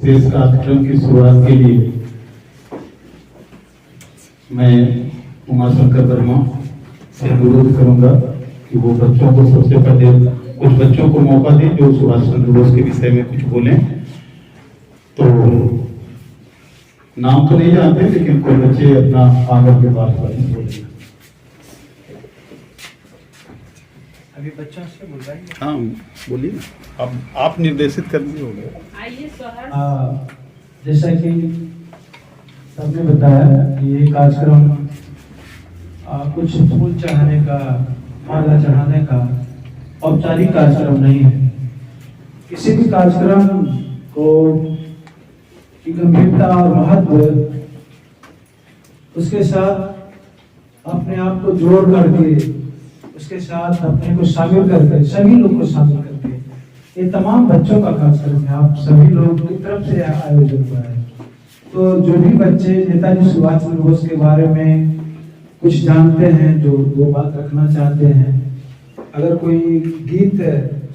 इस कार्यक्रम की शुरुआत के लिए मैं उमाशंकर वर्मा से अनुरोध करूंगा कि वो बच्चों को सबसे पहले कुछ बच्चों को मौका दें जो सुभाष चंद्र बोस के विषय में कुछ बोलें। तो नाम तो नहीं जानते, लेकिन कोई बच्चे अपना आगे के बात बोलेंगे। अभी बच्चों से बोल रहे हैं। हाँ बोलिए ना, अब आप निर्देशित कर दिए होंगे। जैसा कि सबने बताया कि ये कार्यक्रम कुछ फूल चढ़ाने का, माला चढ़ाने का औपचारिक कार्यक्रम नहीं है। किसी भी कार्यक्रम को की गंभीरता और महत्व उसके साथ अपने आप को जोड़ करके, उसके साथ अपने को शामिल करके, सभी लोग को शामिल करके ये तमाम बच्चों का कार्यक्रम है। आप सभी लोग की तरफ से आयोजन हुआ है। तो जो भी बच्चे नेताजी सुभाष चंद्र बोस के बारे में कुछ जानते हैं, जो दो बात रखना चाहते हैं, अगर कोई गीत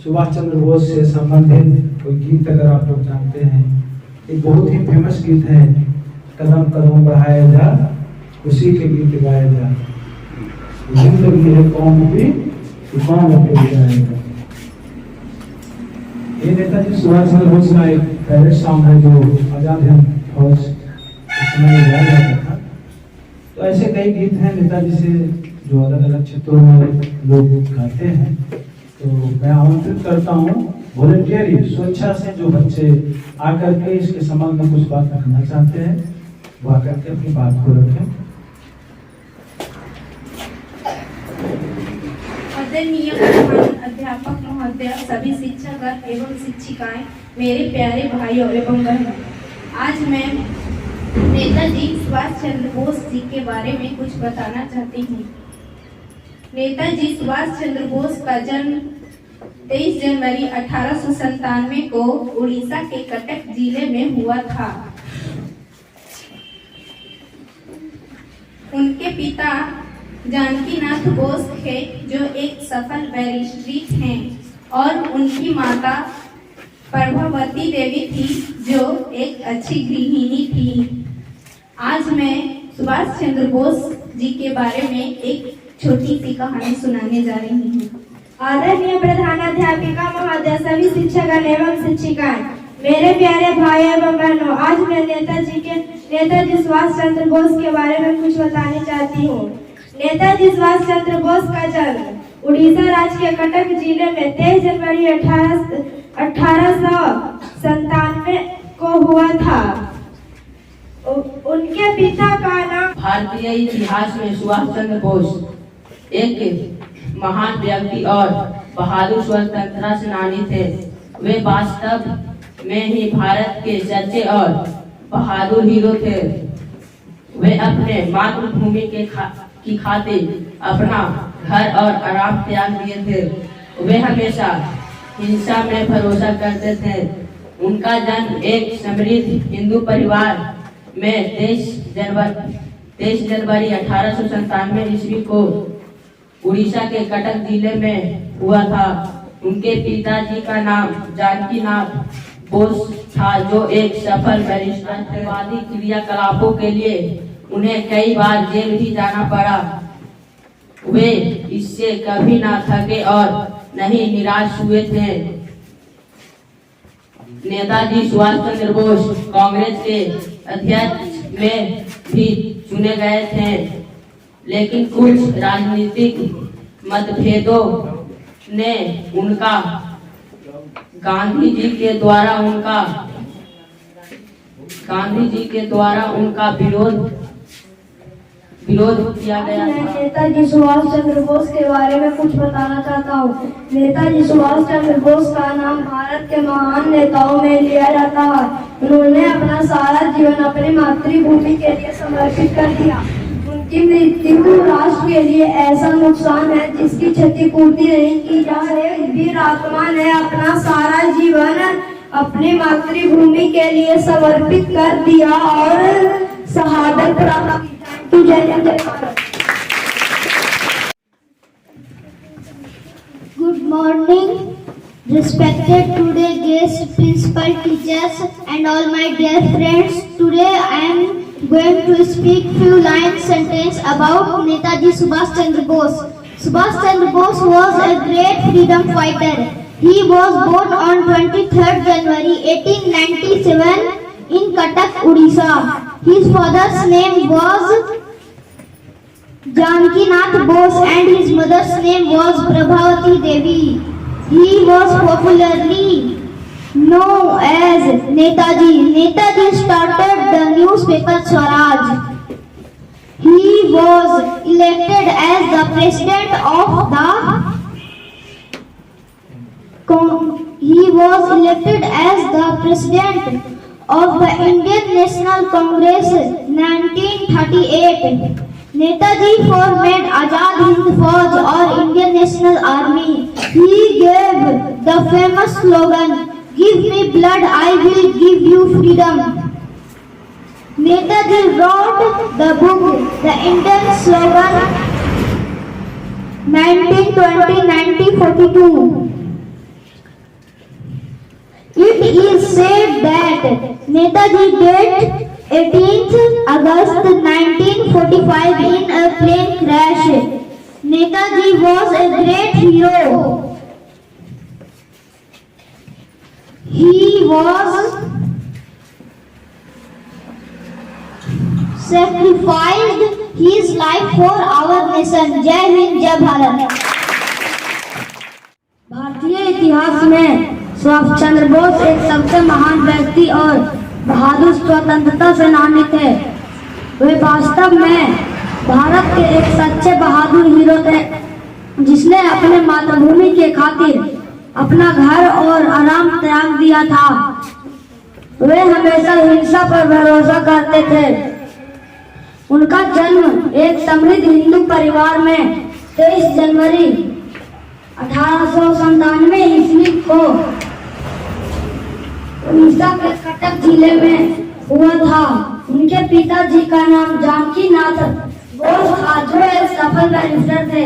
सुभाष चंद्र बोस से संबंधित कोई गीत अगर आप लोग जानते हैं, एक बहुत ही फेमस गीत है, कदम कदम बढ़ाया जा, उसी के गीत गाया जा, जिंदगी है कौम की कौम पे जाएगा। ये नेताजी सुभाष चंद्र बोस का एक फेवरेट सॉन्ग है जो आजाद हिंद फौज उसमें गाया जाता था। तो ऐसे कई गीत हैं नेताजी से जो अलग अलग क्षेत्रों में लोग गाते हैं। तो मैं आमंत्रित करता हूँ वॉलंटियरली, स्वेच्छा से जो बच्चे आकर के इसके संबंध में कुछ बात रखना चाहते हैं वो आकर के अपनी बात को रखें। आदरणीय प्रधान अध्यापक महोदय, सभी शिक्षक एवं शिक्षिकाएं, मेरे प्यारे भाइयों एवं बहनों, आज मैं नेताजी सुभाष चंद्र बोस जी के बारे में कुछ बताना चाहती हूँ। नेताजी सुभाष चंद्र बोस का जन्म 23 जनवरी 1897 को उड़ीसा के कटक जिले में हुआ था। उनके पिता जानकीनाथ बोस थे जो एक सफल बैरिस्ट्री हैं, और उनकी माता प्रभावती देवी थी जो एक अच्छी गृहिणी थी। आज मैं सुभाष चंद्र बोस जी के बारे में एक छोटी सी कहानी सुनाने जा रही हूँ। आदरणीय प्रधानाध्यापिका महोदय, सभी शिक्षक एवं शिक्षिकाएं, मेरे प्यारे भाई एवं बहनों, आज मैं नेताजी सुभाष चंद्र बोस के बारे में कुछ बताने चाहती हूँ। नेताजी सुभाष चंद्र बोस का जन्म उड़ीसा राज्य के कटक जिले में 23 जनवरी 1897 को हुआ था। उनके पिता का नाम भारतीय इतिहास में सुभाष चंद्र बोस एक महान व्यक्ति और बहादुर स्वतंत्रता सेनानी थे। वे वास्तव में ही भारत के सच्चे और बहादुर हीरो थे। वे अपने मातृभूमि की खातिर अपना घर और आराम त्याग दिए थे। वे हमेशा हिंसा में भरोसा करते थे। उनका जन्म एक समृद्ध हिंदू परिवार में 23 जनवरी 1897 ईस्वी को उड़ीसा के कटक जिले में हुआ था। उनके पिताजी का नाम जानकीनाथ बोस था जो एक सफल बैरिस्टर थे। वादी क्रियाकलापों के लिए उन्हें कई बार जेल भी जाना पड़ा। वे इससे कभी ना थके और नहीं निराश हुए थे। नेताजी सुभाष चंद्र बोस कांग्रेस के अध्यक्ष में भी चुने गए थे, लेकिन कुछ राजनीतिक मतभेदों ने उनका गांधी जी के द्वारा उनका विरोध किया गया। मैं नेताजी सुभाष चंद्र बोस के बारे में कुछ बताना चाहता हूँ। नेताजी सुभाष चंद्र बोस का नाम भारत के महान नेताओं में लिया जाता है। उन्होंने अपना सारा जीवन अपनी मातृभूमि के लिए समर्पित कर दिया। उनकी मृत्यु राष्ट्र के लिए ऐसा नुकसान है जिसकी क्षतिपूर्ति नहीं की जा रही। वीर आत्मा ने अपना सारा जीवन अपनी मातृभूमि के लिए समर्पित कर दिया और शहादत प्राप्त की। जय Bharat. Good morning, Respected today guests, principal, teachers and all my dear friends, today I am going to speak few lines sentence about Netaji Subhash Chandra Bose. Subhash Chandra Bose was a great freedom fighter. He was born on 23rd January 1897 in Cuttack, Odisha. His father's name was Janaki Nath Bose and his mother's name was Prabhavati Devi. He was popularly known as Netaji. Netaji started the newspaper Swaraj. He was elected as the president of the Indian National Congress 1938. Netaji formed Azad Hind Fauj or Indian National Army. He gave the famous slogan, "Give me blood, I will give you freedom." Netaji wrote the book, The Indian Slogan, 1920-1942. It is said that Netaji died 18th August 1945 in a plane crash. Netaji was a great hero. He was sacrificed his life for our nation. जय हिंद, जय भारत। भारतीय इतिहास में सुभाष चंद्र बोस एक सबसे महान व्यक्ति और बहादुर स्वतंत्रता सेनानी थे। वे वास्तव में भारत के एक सच्चे बहादुर हीरो थे, जिसने अपने मातृभूमि के खातिर अपना घर और आराम त्याग दिया था। वे हमेशा हिंसा पर भरोसा करते थे। उनका जन्म एक समृद्ध हिंदू परिवार में 23 जनवरी 1897 ईस्वी को उड़ीसा के कटक जिले में हुआ था। उनके पिताजी का नाम जानकी नाथ बोस था, जो एक सफल बैरिस्टर थे।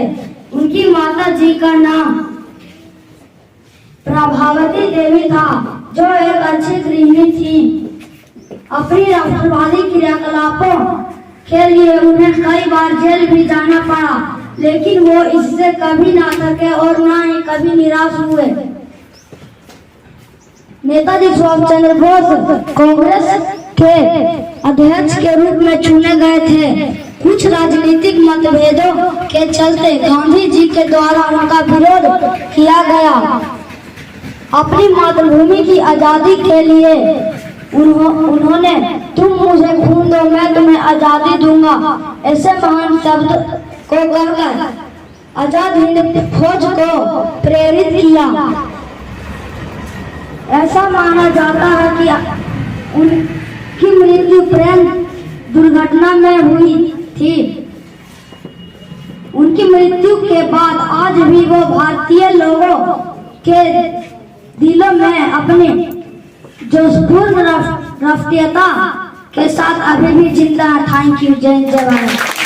उनकी माता जी का नाम प्रभावती देवी था, जो एक अच्छी गृहिणी थी। अपनी राष्ट्रवादी क्रियाकलापों के लिए उन्हें कई बार जेल भी जाना पड़ा, लेकिन वो इससे कभी ना थके और ना ही कभी निराश हुए। नेताजी सुभाष चंद्र बोस कांग्रेस के अध्यक्ष के रूप में चुने गए थे। कुछ राजनीतिक मतभेदों के चलते गांधी जी के द्वारा उनका विरोध किया गया। अपनी मातृभूमि की आजादी के लिए उन्होंने "तुम मुझे खून दो, मैं तुम्हें आजादी दूंगा" ऐसे महान शब्द को कहकर आजाद हिंद फौज को प्रेरित किया। ऐसा माना जाता है कि उनकी मृत्यु ट्रेन दुर्घटना में हुई थी। उनकी मृत्यु के बाद आज भी वो भारतीय लोगों के दिलों में अपनी जोशपूर्ण राष्ट्रीयता के साथ अभी भी जिंदा है। Thank you. जय जय भारत।